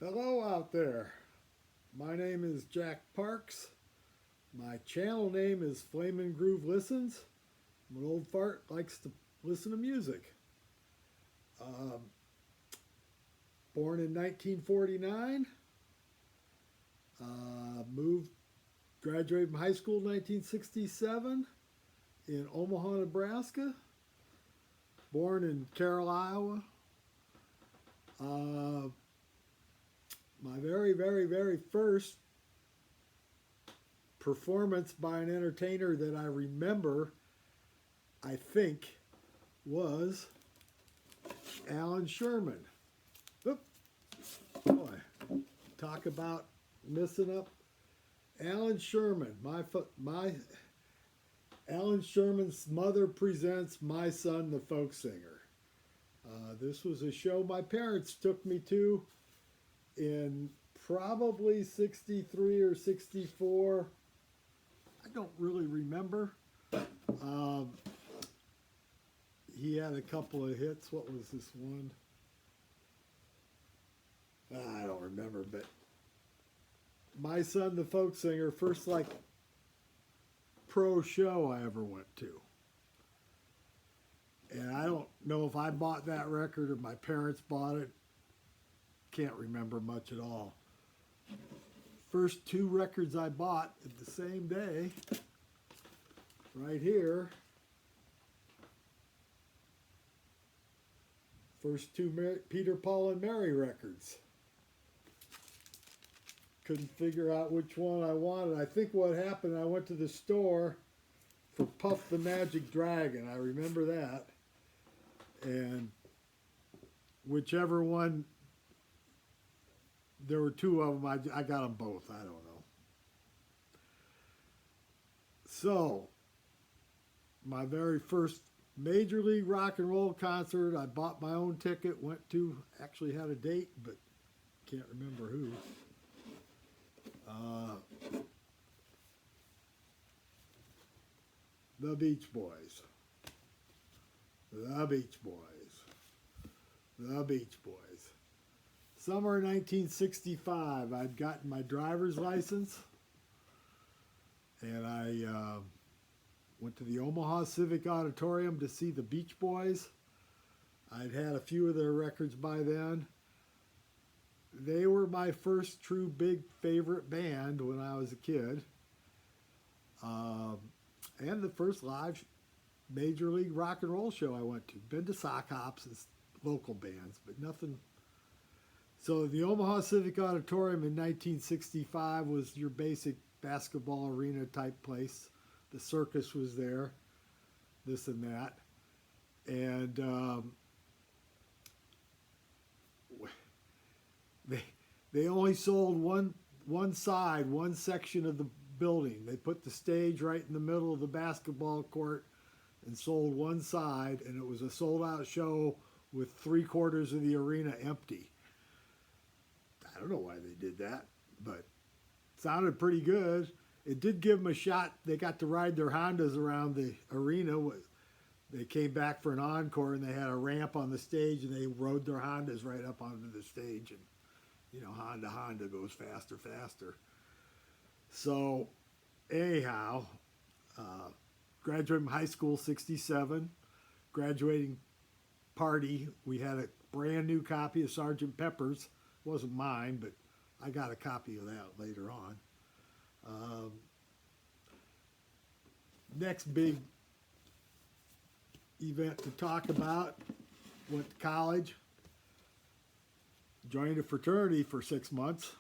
Hello out there. My name is Jack Parks. My channel name is Flamin' Groove Listens. I'm an old fart likes to listen to music. Um, Born in 1949. Graduated from high school in 1967 in Omaha, Nebraska. Born in Carroll, Iowa. My very first performance by an entertainer that I remember, I think, was Alan Sherman. Oop, boy, talk about messing up. Alan Sherman, my Alan Sherman's Mother Presents My Son the Folk Singer. This was a show my parents took me to in probably 63 or 64. I don't really remember. He had a couple of hits. What was this one? I don't remember, but My Son the Folk Singer, first like pro show I ever went to. And I don't know if I bought that record or my parents bought it. Can't remember much at all. First two records I bought at the same day, right here. First two Peter, Paul, and Mary records. Couldn't figure out which one I wanted. I think what happened, I went to the store for Puff the Magic Dragon. I remember that. And whichever one, there were two of them, I got them both. I don't know. So, my very first Major League Rock and Roll concert, I bought my own ticket, went to, actually had a date, but can't remember who. The Beach Boys. The Beach Boys. The Beach Boys. Summer 1965, I'd gotten my driver's license, and I went to the Omaha Civic Auditorium to see the Beach Boys. I'd had a few of their records by then. They were my first true big favorite band when I was a kid. And the first live Major League Rock and Roll show I went to. Been to sock hops and local bands, but nothing. So the Omaha Civic Auditorium in 1965 was your basic basketball arena type place. The circus was there, this and that. And they only sold one side, one section of the building. They put the stage right in the middle of the basketball court and sold one side, and it was a sold-out show with 3/4 of the arena empty. I don't know why they did that, but it sounded pretty good. It did give them a shot. They got to ride their Hondas around the arena. They came back for an encore, and they had a ramp on the stage, and they rode their Hondas right up onto the stage. And, you know, Honda goes faster. So, anyhow, graduated from high school, 67. Graduating party, we had a brand new copy of Sgt. Pepper's. It wasn't mine, but I got a copy of that later on. Next big event to talk about, went to college, joined a fraternity for 6 months,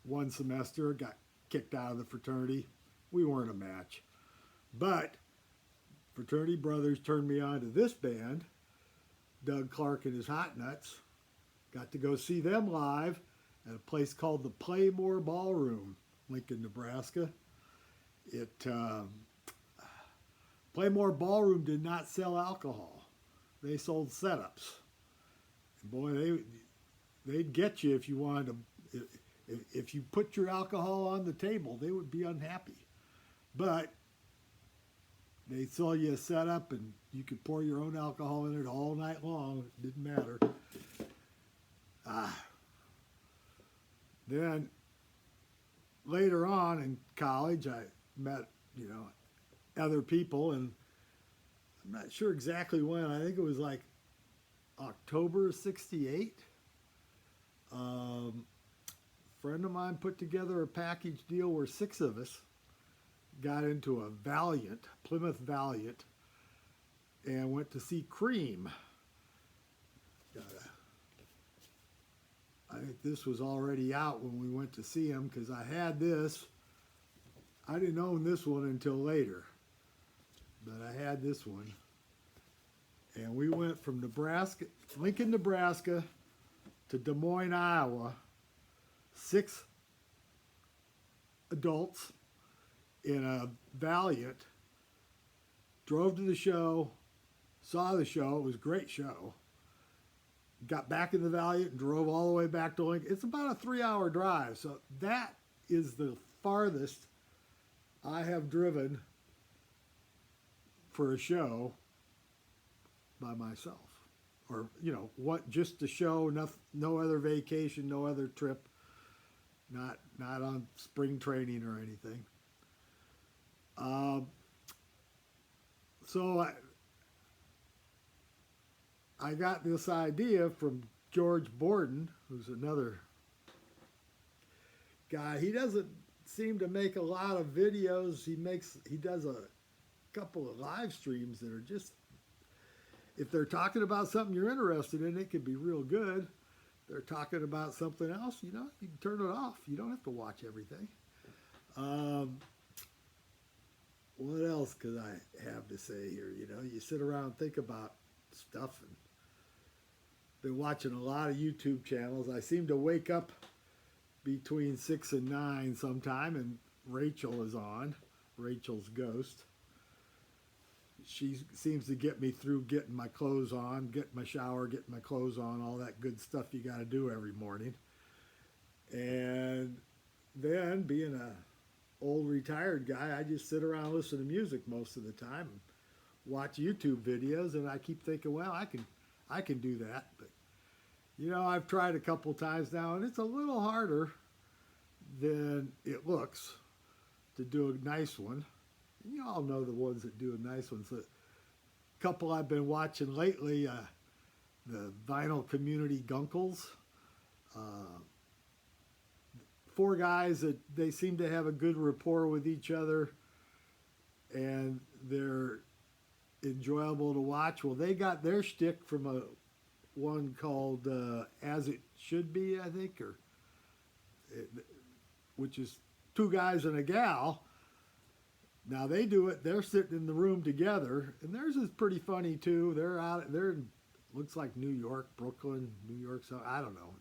one semester, got kicked out of the fraternity. We weren't a match. But fraternity brothers turned me on to this band, Doug Clark and his Hot Nuts. Got to go see them live at a place called the Playmore Ballroom, Lincoln, Nebraska. Playmore Ballroom did not sell alcohol. They sold setups. And boy, they'd get you if you wanted to. If you put your alcohol on the table, they would be unhappy. But they'd sell you a setup, and you could pour your own alcohol in it all night long. It didn't matter. Then later on in college, I met, other people, and I'm not sure exactly when. I think it was like October '68. Friend of mine put together a package deal where 6 of us got into a Valiant, Plymouth Valiant, and went to see Cream. I think this was already out when we went to see him, because I had this. I didn't own this one until later, but I had this one. And we went from Lincoln, Nebraska to Des Moines, Iowa. 6 adults in a Valiant. Drove to the show, saw the show. It was a great show. Got back in the Valiant and drove all the way back to Lincoln. It's about a 3-hour drive. So that is the farthest I have driven for a show by myself. Or, just the show, no other vacation, no other trip, not on spring training or anything. So I got this idea from George Borden, who's another guy. He doesn't seem to make a lot of videos. He does a couple of live streams that are just, if they're talking about something you're interested in, it could be real good. If they're talking about something else, you can turn it off. You don't have to watch everything. What else could I have to say here? You sit around and think about stuff, and been watching a lot of YouTube channels. I seem to wake up between 6 and 9 sometime, and Rachel is on, Rachel's Ghost. She seems to get me through getting my clothes on, getting my shower, getting my clothes on, all that good stuff you got to do every morning. And then, being a old retired guy, I just sit around and listen to music most of the time and watch YouTube videos, and I keep thinking, well, I can do that. But I've tried a couple times now, and it's a little harder than it looks to do a nice one. And you all know the ones that do a nice one. So, a couple I've been watching lately, the Vinyl Community Gunkles. 4 guys that they seem to have a good rapport with each other, and they're enjoyable to watch. Well, they got their shtick from one called As It Should Be, I think, which is 2 guys and a gal. Now they do it. They're sitting in the room together, and theirs is pretty funny too. They're in, looks like New York, Brooklyn, New York. So I don't know.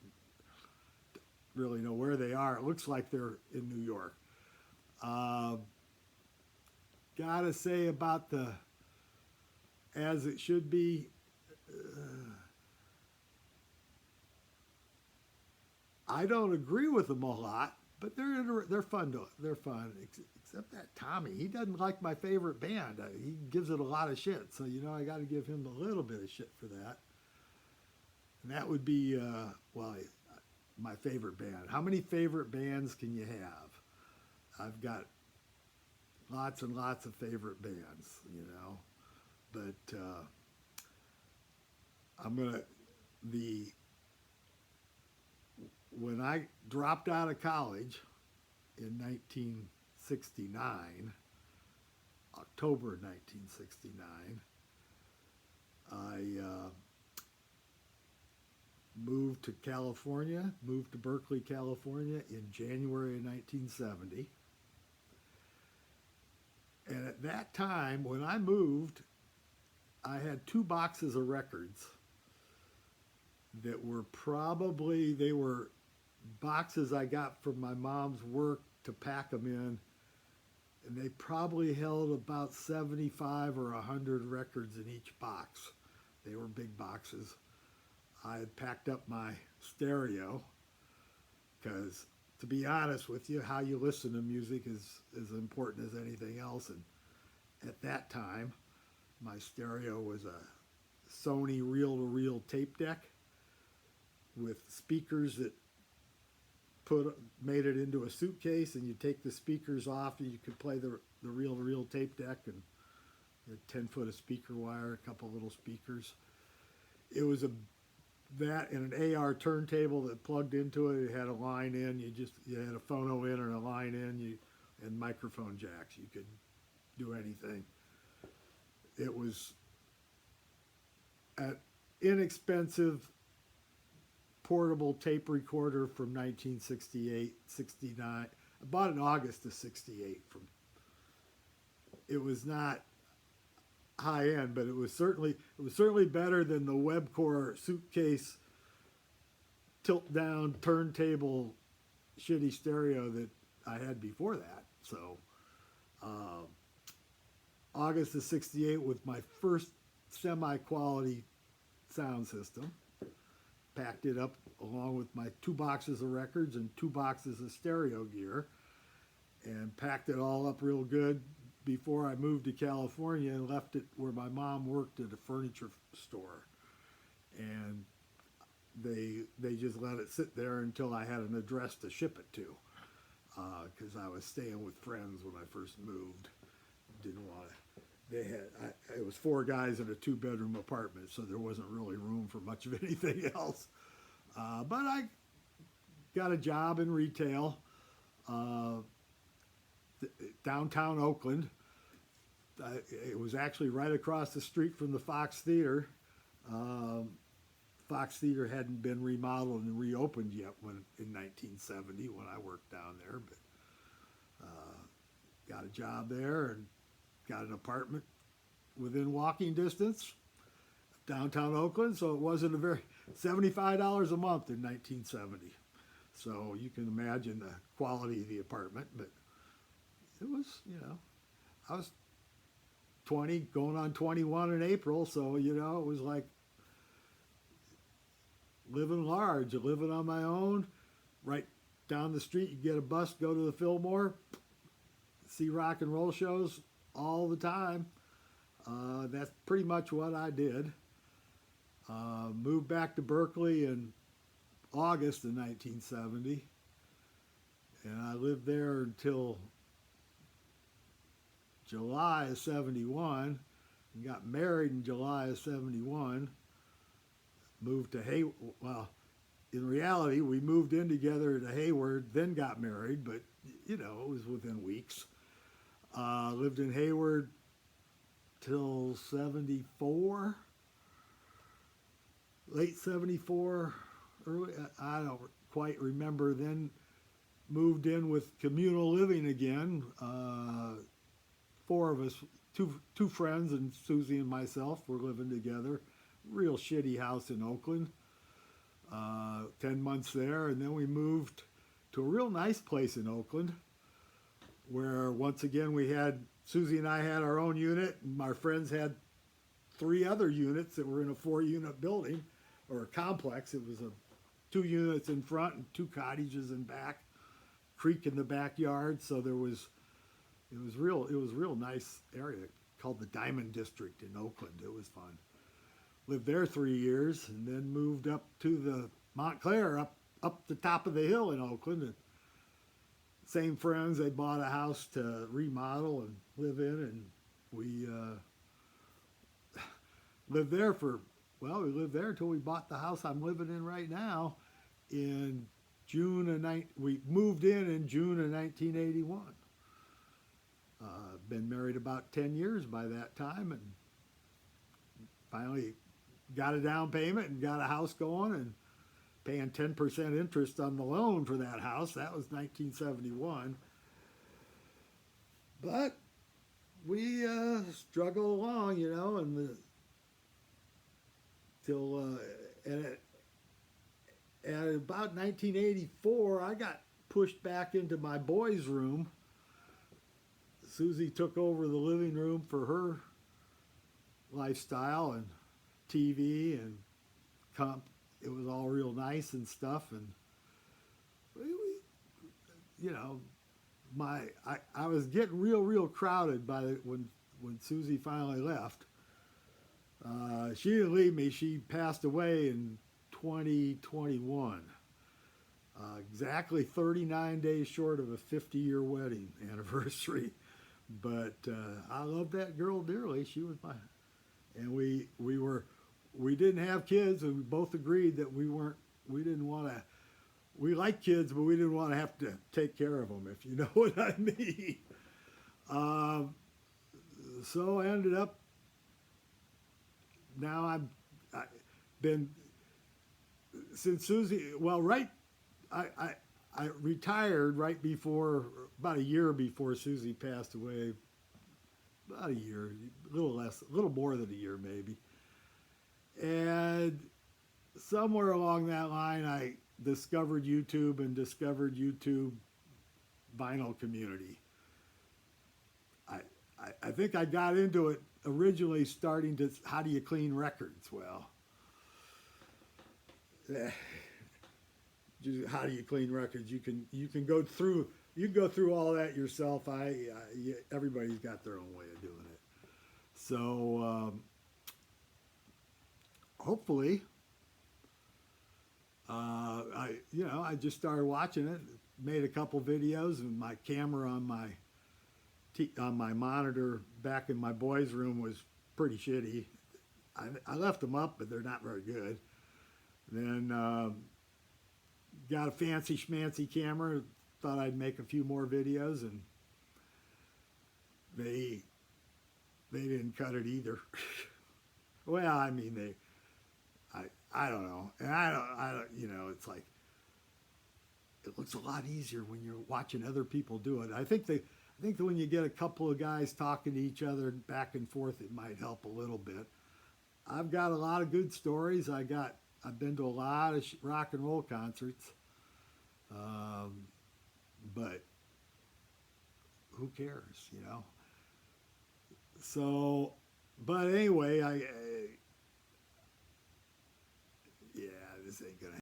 Really know where they are. It looks like they're in New York. Gotta say about the As It Should Be, I don't agree with them a lot, but they're fun. They're fun. Except that Tommy, he doesn't like my favorite band. He gives it a lot of shit. So I got to give him a little bit of shit for that. And that would be my favorite band. How many favorite bands can you have? I've got lots and lots of favorite bands, but when I dropped out of college in 1969, October 1969, I moved to California, moved to Berkeley, California in January of 1970. And at that time, when I moved, I had 2 boxes of records that were they were boxes I got from my mom's work to pack them in. And they probably held about 75 or 100 records in each box. They were big boxes. I had packed up my stereo because, to be honest with you, how you listen to music is as important as anything else. And at that time, my stereo was a Sony reel-to-reel tape deck with speakers that made it into a suitcase, and you take the speakers off, and you could play the reel-to-reel tape deck, and 10 foot of speaker wire, a couple little speakers. It was that and an AR turntable that plugged into it. It had a line in. You had a phono in and a line in. And microphone jacks. You could do anything. It was an inexpensive portable tape recorder from 1968, 69. I bought it in August of 68. It was not high end, but it was certainly better than the Webcore suitcase tilt down turntable shitty stereo that I had before that. So August of 68 with my first semi-quality sound system. Packed it up along with my 2 boxes of records and 2 boxes of stereo gear, and packed it all up real good before I moved to California and left it where my mom worked at a furniture store. And they just let it sit there until I had an address to ship it to, because I was staying with friends when I first moved. Didn't want to. It was 4 guys in a 2-bedroom apartment, so there wasn't really room for much of anything else. But I got a job in retail, downtown Oakland. It was actually right across the street from the Fox Theater. Fox Theater hadn't been remodeled and reopened yet in 1970 when I worked down there, but got a job there and got an apartment within walking distance of downtown Oakland, so it wasn't a very $75 a month in 1970. So you can imagine the quality of the apartment, but it was, I was 20, going on 21 in April, so, it was like living large, living on my own. Right down the street, you get a bus, go to the Fillmore, see rock and roll shows all the time. That's pretty much what I did. Moved back to Berkeley in August of 1970, and I lived there until July of 71, and got married in July of 71. Moved to well, in reality, we moved in together to Hayward, then got married, but, it was within weeks. Lived in Hayward till 74, late 74, early, I don't quite remember. Then moved in with communal living again. 4 of us, two friends and Susie and myself were living together. Real shitty house in Oakland. 10 months there, and then we moved to a real nice place in Oakland, where once again Susie and I had our own unit, and our friends had 3 other units that were in a 4-unit building or a complex. It was 2 units in front and 2 cottages in back, creek in the backyard. So it was real nice area called the Diamond District in Oakland. It was fun. Lived there 3 years, and then moved up to the Montclair, up the top of the hill in Oakland. And same friends, they bought a house to remodel and live in, and we lived there we lived there until we bought the house I'm living in right now in we moved in June of 1981. Been married about 10 years by that time, and finally got a down payment and got a house going, and paying 10% interest on the loan for that house. That was 1971. But we struggle along, and till at about 1984, I got pushed back into my boys' room. Susie took over the living room for her lifestyle and TV and it was all real nice and stuff, and I was getting real crowded when Susie finally left. She didn't leave me. She passed away in 2021. Exactly 39 days short of a 50-year wedding anniversary. But I love that girl dearly. She was my, and we didn't have kids, and we both agreed that we didn't want to. We like kids, but we didn't want to have to take care of them, if you know what I mean. Um, so I ended up. Now I been since Susie. Well, right, I, I I retired right before, about a year before Susie passed away. About a year, a little less, a little more than a year maybe. And somewhere along that line, I discovered YouTube and discovered YouTube vinyl community. I, I think I got into it originally starting to how do you clean records? Well, how do you clean records? You can go through all that yourself. Everybody's got their own way of doing it. So hopefully, I just started watching it, made a couple videos, and my camera on my monitor back in my boys' room was pretty shitty. I left them up, but they're not very good. Then got a fancy schmancy camera. Thought I'd make a few more videos, and they didn't cut it either. Well, I mean I don't know, and I don't it's like it looks a lot easier when you're watching other people do it. I think that when you get a couple of guys talking to each other back and forth, it might help a little bit. I've got a lot of good stories. I've been to a lot of rock and roll concerts, but who cares, So, but anyway, yeah, this ain't gonna